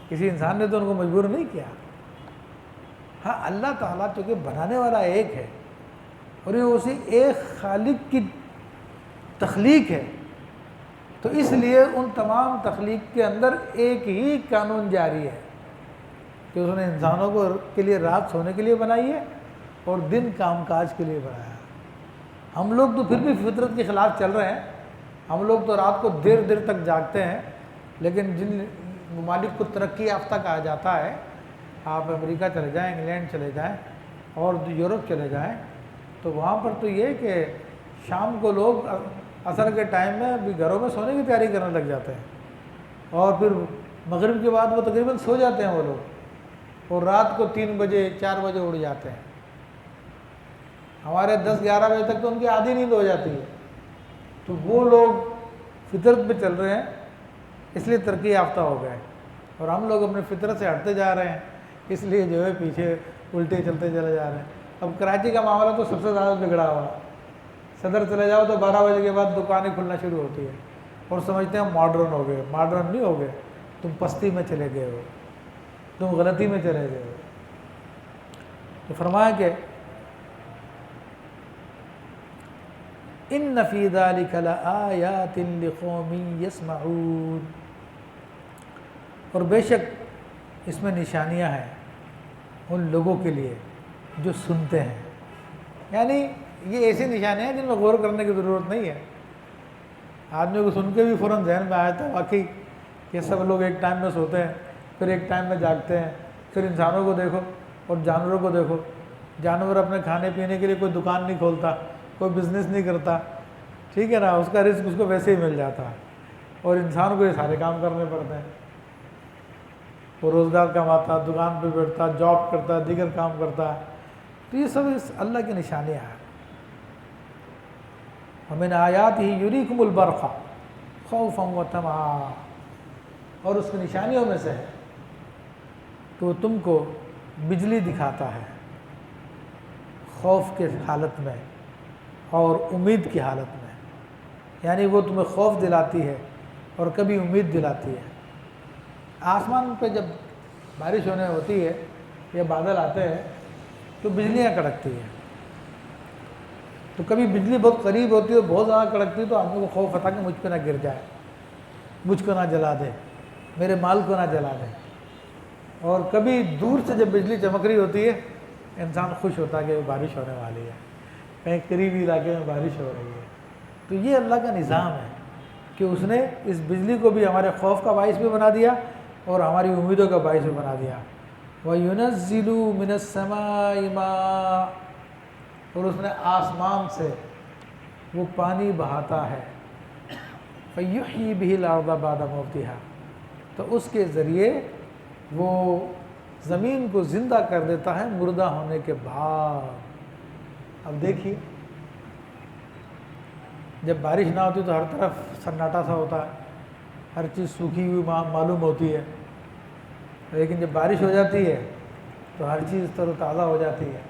کسی انسان نے تو ان کو مجبور نہیں کیا۔ ہاں اللہ تعالیٰ چونکہ بنانے والا ایک ہے اور یہ اسی ایک خالق کی تخلیق ہے، تو اس لیے ان تمام تخلیق کے اندر ایک ہی قانون جاری ہے کہ اس نے انسانوں کے لیے رات سونے کے لیے بنائی ہے اور دن کام کاج کے لیے بنایا ہے۔ ہم لوگ تو پھر بھی فطرت کے خلاف چل رہے ہیں، ہم لوگ تو رات کو دیر دیر تک جاگتے ہیں، لیکن جن ممالک کو ترقی یافتہ کہا جاتا ہے، آپ امریکہ چلے جائیں، انگلینڈ چلے جائیں اور یورپ چلے جائیں، تو وہاں پر تو یہ کہ شام کو لوگ عصر کے ٹائم میں بھی گھروں میں سونے کی تیاری کرنے لگ جاتے ہیں، اور پھر مغرب کے بعد وہ تقریباً سو جاتے ہیں وہ لوگ، اور رات کو 3 بجے 4 بجے اڑ جاتے ہیں۔ ہمارے 10-11 بجے تک تو ان کی آدھی نیند ہو جاتی ہے۔ تو وہ لوگ فطرت پہ چل رہے ہیں، اس لیے ترقی یافتہ ہو گئے، اور ہم لوگ اپنے فطرت سے ہٹتے جا رہے ہیں، اس لیے جو ہے پیچھے الٹے چلتے چلے جا رہے ہیں۔ اب کراچی کا معاملہ تو سب سے زیادہ بگڑا ہوا، صدر چلے جاؤ تو 12 بجے کے بعد دکانیں کھلنا شروع ہوتی ہے، اور سمجھتے ہیں ماڈرن ہو گئے۔ ماڈرن نہیں ہو گئے، تم پستی میں چلے گئے ہو، تم غلطی میں چلے گئے ہو۔ تو فرمایا کہ ان فی ذلک لآیات لقوم یسمعون، اور بے شک اس میں نشانیاں ہیں ان لوگوں کے لیے جو سنتے ہیں۔ یعنی یہ ایسی نشانیاں ہیں جن میں غور کرنے کی ضرورت نہیں ہے، آدمی کو سن کے بھی فوراً ذہن میں آیا تھا واقعی یہ سب لوگ ایک ٹائم میں سوتے ہیں، پھر ایک ٹائم میں جاگتے ہیں۔ پھر انسانوں کو دیکھو اور جانوروں کو دیکھو، جانور اپنے کھانے پینے کے لیے کوئی دکان نہیں کھولتا، کوئی بزنس نہیں کرتا، ٹھیک ہے نا، اس کا رزق اس کو ویسے ہی مل جاتا ہے، اور انسان کو یہ سارے کام کرنے پڑتے ہیں۔ وہ روزگار کماتا، دکان پہ بیٹھتا، جاب کرتا، دیگر کام کرتا، تو یہ سب اس اللہ کی نشانیاں ہیں۔ وَمِنْ آیَاتِهِ يُرِيكُمُ الْبَرْقَ خَوْفًا وَطَمَعًا، اور اس کی نشانیوں میں سے ہے کہ وہ تم کو بجلی دکھاتا ہے خوف کے حالت میں اور امید کی حالت میں، یعنی وہ تمہیں خوف دلاتی ہے اور کبھی امید دلاتی ہے۔ آسمان پہ جب بارش ہونے ہوتی ہے یا بادل آتے ہیں تو بجلیاں کڑکتی ہیں، تو کبھی بجلی بہت قریب ہوتی ہے، بہت زیادہ کڑکتی ہے تو آدمی کو خوف ہوتا کہ مجھ پہ نہ گر جائے، مجھ کو نہ جلا دے، میرے مال کو نہ جلا دے۔ اور کبھی دور سے جب بجلی چمک رہی ہوتی ہے انسان خوش ہوتا ہے کہ بارش ہونے والی ہے، کہیں قریبی علاقے میں بارش ہو رہی ہے۔ تو یہ اللہ کا نظام ہے کہ اس نے اس بجلی کو بھی ہمارے خوف کا باعث بھی بنا دیا اور ہماری امیدوں کا باعث بھی بنا دیا۔ وَيُنَزِّلُ مِنَ السَّمَاءِ مَاءً، اور اس نے آسمان سے وہ پانی بہاتا ہے، فَيُحْيِي بِهِ الْأَرْضَ بَعْدَ مَوْتِهَا، تو اس کے ذریعے وہ زمین کو زندہ کر دیتا ہے مردہ ہونے کے بعد۔ اب دیکھیے جب بارش نہ ہوتی تو ہر طرف سناٹا سا ہوتا ہے، ہر چیز سوکھی ہوئی معلوم ہوتی ہے، لیکن جب بارش ہو جاتی ہے تو ہر چیز تر و تازہ ہو جاتی ہے۔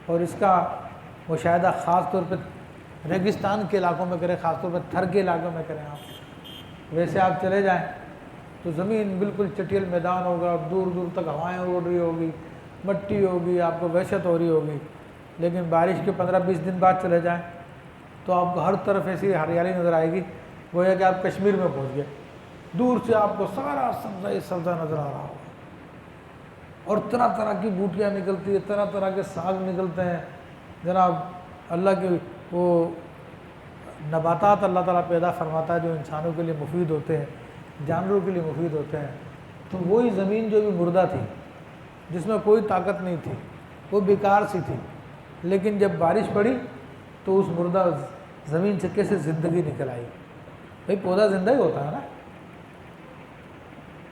اور اس کا مشاہدہ خاص طور پہ ریگستان کے علاقوں میں کریں، خاص طور پہ تھر کے علاقوں میں کریں۔ آپ ویسے آپ چلے جائیں تو زمین بالکل چٹیل میدان ہوگا، دور دور تک ہوائیں اڑ رہی ہوگی، مٹی ہوگی، آپ کو وحشت ہو رہی ہوگی۔ لیکن بارش کے 15-20 دن بعد چلے جائیں تو آپ کو ہر طرف ایسی ہریالی نظر آئے گی، گویا کہ آپ کشمیر میں پہنچ گئے، دور سے آپ کو سارا سبزہ ہی سبزہ نظر آ رہا ہوگا، اور طرح طرح کی بوٹیاں نکلتی ہیں، طرح طرح کے ساگ نکلتے ہیں۔ جناب اللہ کے وہ نباتات اللہ تعالیٰ پیدا فرماتا ہے جو انسانوں کے لیے مفید ہوتے ہیں، جانوروں کے لیے مفید ہوتے ہیں۔ تو وہی زمین جو بھی مردہ تھی، جس میں کوئی طاقت نہیں تھی، وہ بیکار سی تھی، لیکن جب بارش پڑی تو اس مردہ زمین سے کیسے زندگی نکل آئی۔ بھئی پودا زندہ ہی ہوتا ہے نا،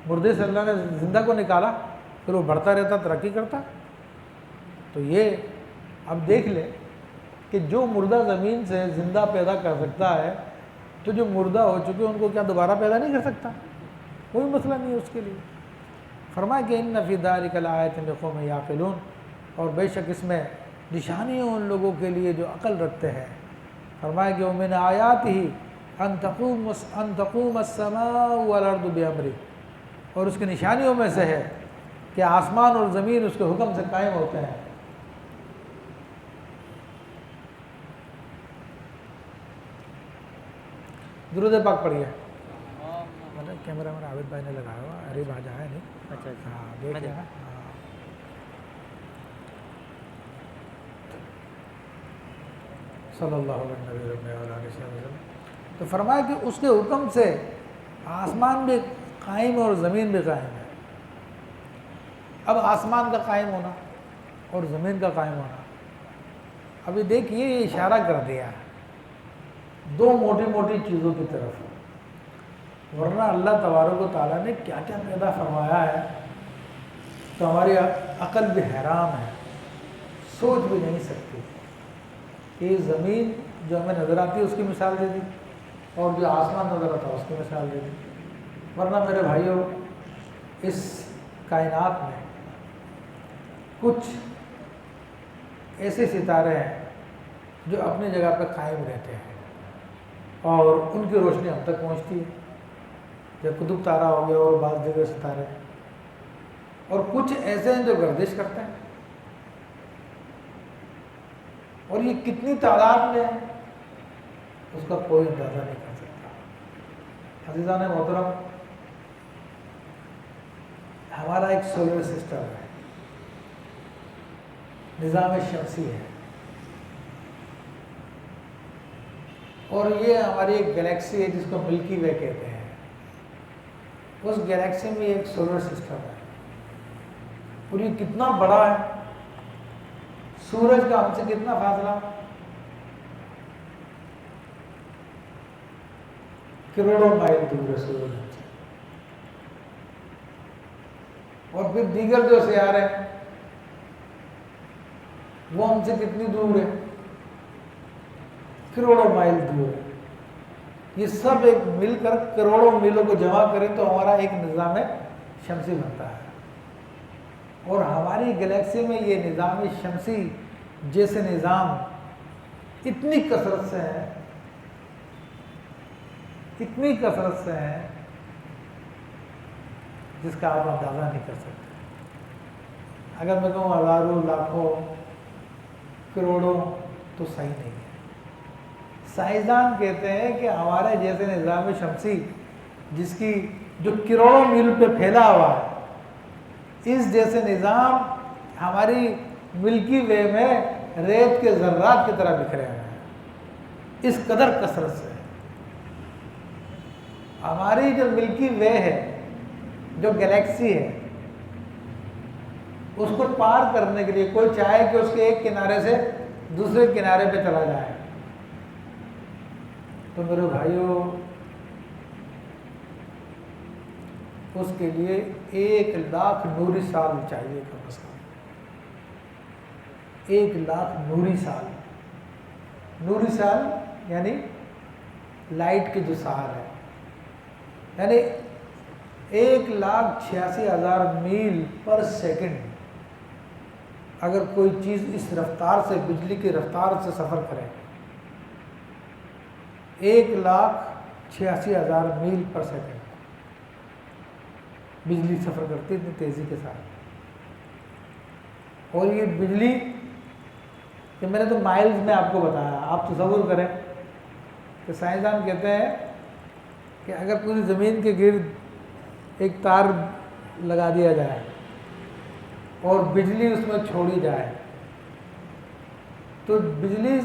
مردے سے اللہ نے زندہ کو نکالا، پھر وہ بڑھتا رہتا، ترقی کرتا۔ تو یہ اب دیکھ لیں کہ جو مردہ زمین سے زندہ پیدا کر سکتا ہے تو جو مردہ ہو چکے ان کو کیا دوبارہ پیدا نہیں کر سکتا؟ کوئی مسئلہ نہیں ہے اس کے لیے۔ فرمایا کہ ان فی ذلک لآیات لقوم یعقلون، اور بے شک اس میں نشانی ان لوگوں کے لیے جو عقل رکھتے ہیں۔ فرمایا کہ ومن آیاتہ ان تقوم السماء والارض بامرہ، اور اس کی نشانیوں میں سے ہے کہ آسمان اور زمین اس کے حکم سے قائم ہوتے ہیں۔ درود پاک پڑھیے۔ کیمرہ میں عابد بھائی نے لگایا ہوا، عریب آج آیا نہیں۔ اچھا ہاں دیکھیں نا، صلی اللہ علیہ وسلم۔ تو فرمایا کہ اس کے حکم سے آسمان بھی قائم اور زمین بھی قائم ہے۔ اب آسمان کا قائم ہونا اور زمین کا قائم ہونا، ابھی دیکھیے یہ اشارہ کر دیا ہے دو موٹی موٹی چیزوں کی طرف، ورنہ اللہ تبارک و تعالیٰ نے کیا کیا پیدا فرمایا ہے تو ہماری عقل بھی حیران ہے، سوچ بھی نہیں سکتی۔ یہ زمین جو ہمیں نظر آتی ہے اس کی مثال دے دی، اور جو آسمان نظر آتا ہے اس کی مثال دے دی۔ ورنہ میرے بھائیوں اس کائنات میں کچھ ایسے ستارے ہیں جو اپنی جگہ پہ قائم رہتے ہیں اور ان کی روشنی ہم تک پہنچتی ہے، جب قطب تارہ ہو گیا اور بعض دیگر ستارے، اور کچھ ایسے ہیں جو گردش کرتے ہیں، اور یہ کتنی تعداد میں ہے اس کا کوئی اندازہ نہیں کر سکتا۔ عزیزان محترم، ہمارا ایک سولر سسٹم ہے، نظام شمسی ہے، اور یہ ہماری ایک گلیکسی ہے جس کو ملکی وے کہتے ہیں۔ اس گلیکسی میں ایک سولر سسٹم ہے، اور یہ کتنا بڑا ہے، سورج کا ہم سے کتنا فاصلہ، کروڑوں مائل دور ہے سورج ہم سے، اور پھر دیگر جو سیارے ہیں وہ ہم سے کتنی دور ہے، کروڑوں مائل دور ہے۔ یہ سب ایک مل کر کروڑوں میلوں کو جمع کریں تو ہمارا ایک نظام شمسی بنتا ہے، اور ہماری گلیکسی میں یہ نظام شمسی جیسے نظام اتنی کثرت سے ہے، اتنی کثرت سے ہے جس کا آپ اندازہ نہیں کر سکتے۔ اگر میں کہوں ہزاروں، لاکھوں، کروڑوں تو صحیح نہیں ہے۔ سائنسدان کہتے ہیں کہ ہمارے جیسے نظام شمسی جس کی جو کروڑوں میل پہ پھیلا ہوا ہے، اس جیسے نظام ہماری ملکی وے میں ریت کے ذرات کی طرح بکھرے ہوئے ہیں، اس قدر کثرت سے۔ ہماری جو ملکی وے ہے، جو گلیکسی ہے، اس کو پار کرنے کے لیے کوئی چاہے کہ اس کے ایک کنارے سے دوسرے کنارے پہ چلا جائے تو میرے بھائیوں اس کے لیے 1,00,000 نوری سال چاہیے کم از کم، 1,00,000 نوری سال۔ نوری سال یعنی لائٹ کی جو سال ہے، یعنی 1,86,000 میل پر سیکنڈ اگر کوئی چیز اس رفتار سے، بجلی کی رفتار سے سفر کرے، 1,86,000 میل پر سیکنڈ بجلی سفر کرتی ہے اتنی تیزی کے ساتھ۔ اور یہ بجلی کہ میں نے تو مائلز میں آپ کو بتایا، آپ تصور کریں کہ سائنسدان کہتے ہیں کہ اگر پوری زمین کے گرد ایک تار لگا دیا جائے اور بجلی اس میں چھوڑی جائے تو بجلی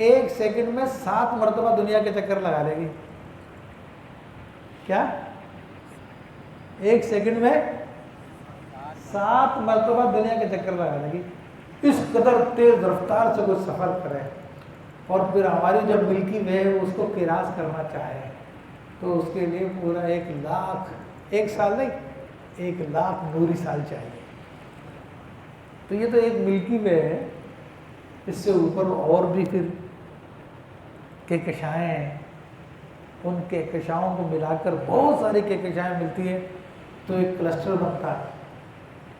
1 سیکنڈ میں 7 مرتبہ دنیا کے چکر لگا لے گی۔ کیا 1 سیکنڈ میں 7 مرتبہ دنیا کے چکر لگا لے گی؟ اس قدر تیز رفتار سے کوئی سفر کرے اور پھر ہماری جو ملکی وے ہے اس کو کراس کرنا چاہے تو اس کے لیے پورا 1,00,000، 1 سال نہیں، 1,00,000 نوری سال چاہیے۔ تو یہ تو ایک ملکی وے ہے، اس سے اوپر اور بھی پھر کہکشائیں ہیں، ان کہکشاؤں کو ملا کر بہت ساری کہکشائیں ملتی ہیں تو ایک کلسٹر بنتا ہے،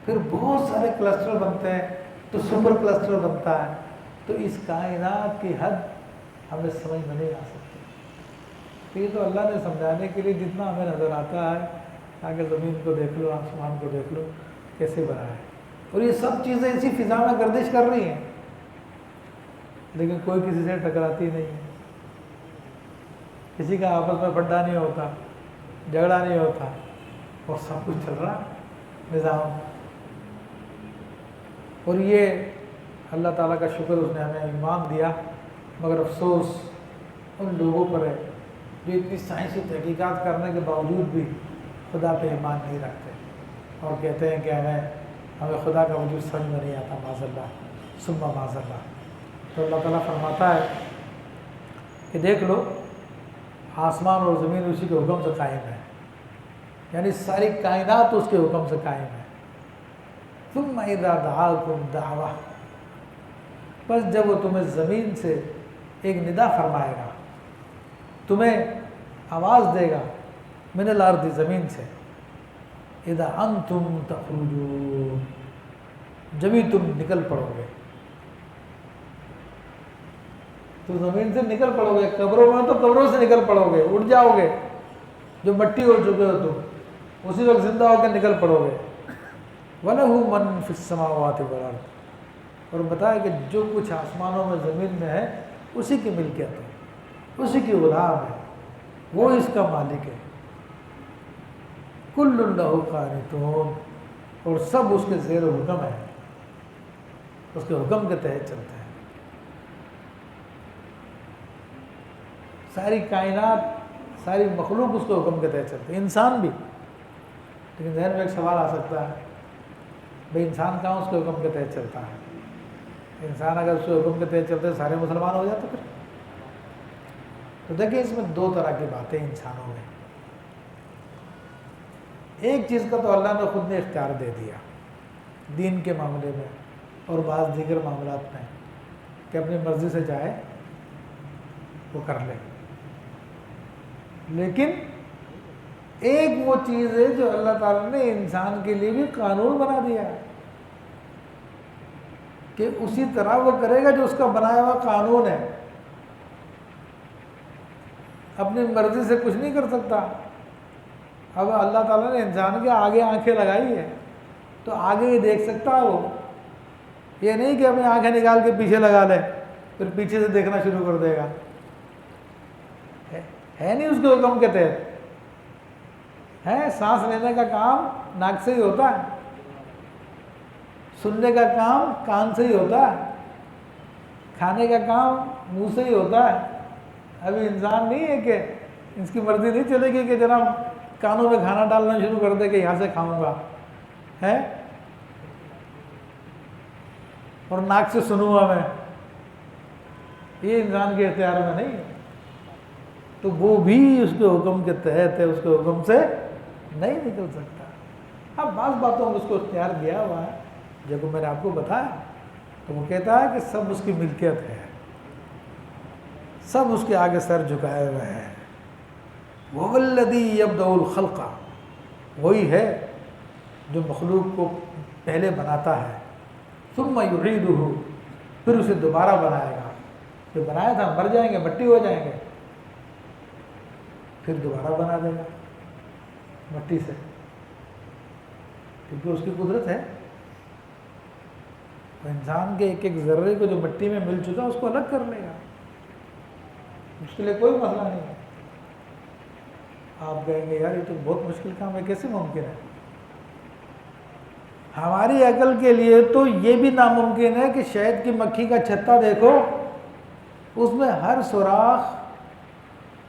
پھر بہت سارے کلسٹر بنتے ہیں تو سپر کلسٹر بنتا ہے۔ تو اس کائنات کی حد ہمیں سمجھ میں نہیں آ سکتی۔ تو یہ تو اللہ نے سمجھانے کے لیے جتنا ہمیں نظر آتا ہے، آگے زمین کو دیکھ لو، آسمان کو دیکھ لو کیسے بنا ہے، اور یہ سب چیزیں اسی فضا میں گردش کر رہی ہیں لیکن کوئی کسی سے ٹکراتی نہیں ہے، کسی کا آپس میں پڈا نہیں ہوتا، جھگڑا نہیں ہوتا، اور سب کچھ چل رہا نظام۔ اور یہ اللہ تعالیٰ کا شکر، اس نے ہمیں ایمان دیا، مگر افسوس ان لوگوں پر ہے جو اتنی سائنسی تحقیقات کرنے کے باوجود بھی خدا پہ ایمان نہیں رکھتے اور کہتے ہیں کہ ہمیں خدا کا وجود سمجھ میں نہیں آتا، معاذ اللہ ثم معاذ اللہ۔ تو اللہ تعالیٰ فرماتا ہے کہ دیکھ لو آسمان اور زمین اسی کے حکم سے قائم ہے، یعنی ساری کائنات اس کے حکم سے قائم ہے۔ ثم اذا دعاکم دعوہ، بس جب وہ تمہیں زمین سے ایک ندا فرمائے گا، تمہیں آواز دے گا، من الارض، زمین سے، اذا انتم تخرجون، جبھی تم نکل پڑو گے، تو زمین سے نکل پڑو گے، قبروں میں تو قبروں سے نکل پڑو گے، اٹھ جاؤ گے، جو مٹی ہو چکے ہو تم اسی وقت زندہ ہو کے نکل پڑو گے۔ وَلَهُ مَن فِي السَّمَاوَاتِ وَالْأَرْضِ، اور بتایا کہ جو کچھ آسمانوں میں زمین میں ہے اسی کی ملکیت ہے، اسی کی غلام ہے، وہ اس کا مالک ہے۔ كُلٌّ لَهُ قَانِتُونَ، اور سب اس کے زیر و حکم ہے، اس کے حکم کے تحت چلتے ہیں۔ ساری کائنات، ساری مخلوق اس کے حکم کے تحت چلتے ہیں، انسان بھی۔ لیکن ذہن میں ایک سوال آ سکتا ہے، بھئی انسان کہاں اس کے حکم کے تحت چلتا ہے؟ انسان اگر اس کے حکم کے تحت چلتے سارے مسلمان ہو جاتے پھر؟ تو دیکھیں اس میں دو طرح کی باتیں انسانوں میں۔ ایک چیز کا تو اللہ نے خود نے اختیار دے دیا دین کے معاملے میں اور بعض دیگر معاملات میں، کہ اپنی مرضی سے چاہے وہ کر لے۔ لیکن ایک وہ چیز ہے جو اللہ تعالیٰ نے انسان کے لیے بھی قانون بنا دیا ہے کہ اسی طرح وہ کرے گا جو اس کا بنایا ہوا قانون ہے، اپنی مرضی سے کچھ نہیں کر سکتا۔ اب اللہ تعالیٰ نے انسان کے آگے آنکھیں لگائی ہے تو آگے ہی دیکھ سکتا ہے وہ، یہ نہیں کہ اپنی آنکھیں نکال کے پیچھے لگا لے پھر پیچھے سے دیکھنا شروع کر دے گا، ہے نہیں اس کے حکم کے تحت ہے۔ سانس لینے کا کام ناک سے ہی ہوتا ہے، سننے کا کام کان سے ہی ہوتا ہے، کھانے کا کام منہ سے ہی ہوتا ہے۔ ابھی انسان نہیں ہے کہ اس کی مرضی نہیں چلے گی کہ جناب کانوں میں کھانا ڈالنا شروع کر دے کہ یہاں سے کھاؤں گا، ہے، اور ناک سے سنوں گا میں، یہ انسان کے اختیار میں نہیں ہے۔ تو وہ بھی اس کے حکم کے تحت ہے، اس کے حکم سے نہیں نکل سکتا۔ اب بعض باتوں میں اس کو اختیار دیا ہوا ہے، جب میں نے آپ کو بتایا تو وہ کہتا ہے کہ سب اس کی ملکیت ہے، سب اس کے آگے سر جھکائے ہوئے ہیں۔ وَهُوَ الَّذِي يَبْدَأُ الْخَلْقَ، وہی ہے جو مخلوق کو پہلے بناتا ہے، ثُمَّ يُعِيدُهُ، پھر اسے دوبارہ بنائے گا۔ جو بنایا تھا مر جائیں گے، مٹی ہو جائیں گے، پھر دوبارہ بنا دے گا مٹی سے، کیونکہ اس کی قدرت ہے۔ تو انسان کے ایک ایک ذرے کو جو مٹی میں مل چکا اس کو الگ کر لے گا، اس کے لیے کوئی مسئلہ نہیں ہے۔ آپ کہیں گے یار یہ تو بہت مشکل کام ہے، کیسے ممکن ہے؟ ہماری عقل کے لیے تو یہ بھی ناممکن ہے کہ شہد کی مکھی کا چھتا دیکھو، اس میں ہر سوراخ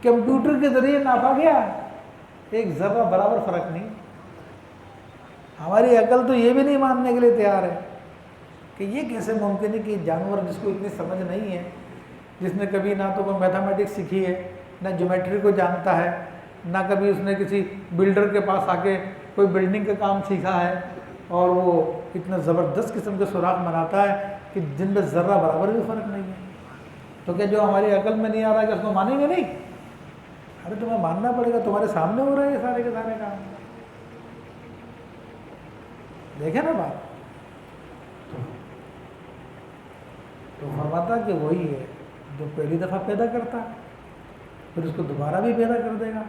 کمپیوٹر کے ذریعے ناپا گیا، ایک ذرہ برابر فرق نہیں۔ ہماری عقل تو یہ بھی نہیں ماننے کے لیے تیار ہے کہ یہ کیسے ممکن ہے کہ جانور جس کو اتنی سمجھ نہیں ہے، جس نے کبھی نہ تو کوئی میتھمیٹکس سیکھی ہے، نہ جیومیٹری کو جانتا ہے، نہ کبھی اس نے کسی بلڈر کے پاس آ کے کوئی بلڈنگ کا کام سیکھا ہے، اور وہ اتنا زبردست قسم کے سوراخ بناتا ہے کہ جن میں ذرہ برابر بھی فرق نہیں ہے، تو کیا جو ہماری عقل میں نہیں آ رہا ہے کہ اس کو مانیں گے نہیں؟ ارے تمہیں ماننا پڑے گا، تمہارے سامنے ہو رہے ہیں سارے کے سارے کام، دیکھیں نا بات۔ تو فرماتا کہ وہی ہے جو پہلی دفعہ پیدا کرتا ہے پھر اس کو دوبارہ بھی پیدا کر دے گا۔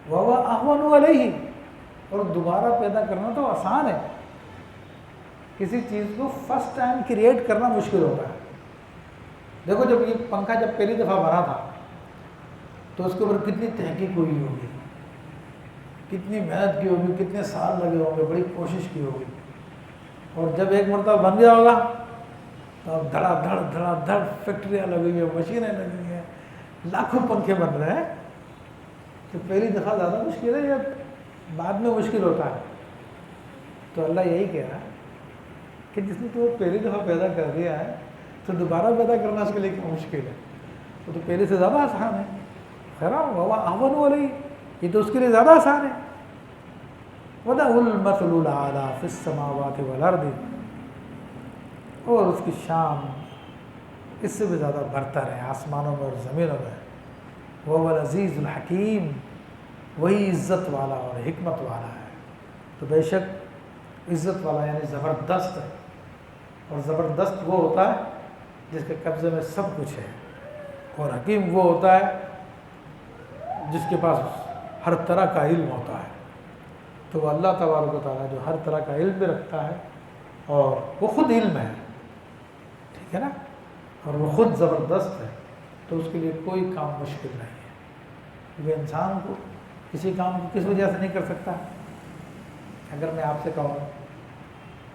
وَهُوَ أَهْوَنُ عَلَيْهِ، اور دوبارہ پیدا کرنا تو آسان ہے، کسی چیز کو فرسٹ ٹائم کریٹ کرنا مشکل ہوتا ہے۔ دیکھو جب یہ پنکھا جب پہلی دفعہ بنا تھا تو اس کے اوپر کتنی تحقیق ہوئی ہوگی، کتنی محنت کی ہوگی، کتنے سال لگے ہوں گے، بڑی کوشش کی ہوگی، اور جب ایک مرتبہ بن گیا ہوگا تو اب دھڑا دھڑ فیکٹریاں لگی ہوئی ہیں، مشینیں لگی ہوئی ہیں، لاکھوں پنکھے بن رہے ہیں۔ تو پہلی دفعہ زیادہ مشکل ہے یا بعد میں مشکل ہوتا ہے؟ تو اللہ یہی کہہ رہا ہے کہ جس نے تو پہلی دفعہ پیدا کر دیا ہے تو دوبارہ پیدا کرنا اس کے لیے کیا مشکل ہے؟ وہ تو پہلے سے زیادہ آسان ہے۔ خیر وَهُوَ أَهْوَنُ عَلَيْهِ، یہ تو اس کے لیے زیادہ آسان ہے۔ وَلَهُ الْمَثَلُ الْأَعْلَىٰ فِي السَّمَاوَاتِ وَالْأَرْضِ، اور اس کی شان اس سے بھی زیادہ برتر ہے آسمانوں میں اور زمینوں میں۔ وَهُوَ الْعَزِيزُ الْحَكِيمُ، وہی عزت والا اور حکمت والا ہے۔ تو بے شک عزت والا یعنی زبردست ہے، اور زبردست وہ ہوتا ہے جس کے قبضے میں سب کچھ ہے، اور حکیم وہ ہوتا ہے جس کے پاس ہر طرح کا علم ہوتا ہے۔ تو وہ اللہ تبارک و تعالیٰ جو ہر طرح کا علم بھی رکھتا ہے اور وہ خود علم ہے، ٹھیک ہے نا، اور وہ خود زبردست ہے، تو اس کے لیے کوئی کام مشکل نہیں ہے، کیونکہ انسان کو کسی کام کو کس وجہ سے نہیں کر سکتا۔ اگر میں آپ سے کہوں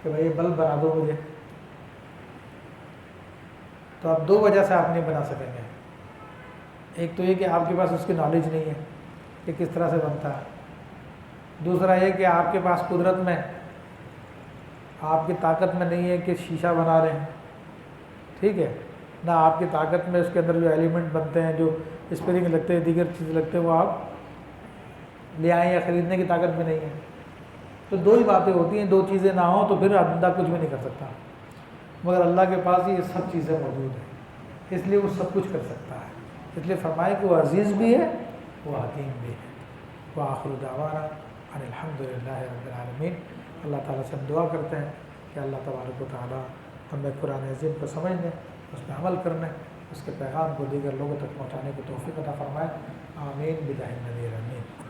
کہ بھائی بلب بنا دو مجھے، تو آپ دو وجہ سے آپ نہیں بنا سکیں گے۔ ایک تو یہ کہ آپ کے پاس اس کی نالج نہیں ہے کہ کس طرح سے بنتا ہے، دوسرا یہ کہ آپ کے پاس قدرت میں، آپ کی طاقت میں نہیں ہے کہ شیشہ بنا رہے ہیں، ٹھیک ہے، نہ آپ کی طاقت میں اس کے اندر جو ایلیمنٹ بنتے ہیں، جو اسپرنگ لگتے ہیں، دیگر چیزیں لگتے ہیں، وہ آپ لے آئیں یا خریدنے کی طاقت میں نہیں ہے۔ تو دو ہی باتیں ہوتی ہیں، دو چیزیں نہ ہوں تو پھر بندہ کچھ بھی نہیں کر سکتا، مگر اللہ کے پاس یہ سب چیزیں موجود ہیں، اس لیے وہ سب کچھ کر سکتا ہے۔ اس لیے فرمائے کہ وہ عزیز بھی ہے، وہ حکیم بھی ہے۔ وآخر دعوانا ان الحمد للہ رب العالمین۔ اللہ تعالیٰ سے ہم دعا کرتے ہیں کہ اللہ تبارک و تعالیٰ ہمیں قرآن عظیم کو سمجھنے، اس پہ عمل کرنے، اس کے پیغام کو دیگر لوگوں تک پہنچانے کی توفیق عطا فرمائے۔ آمین بجاہ النبی آمین۔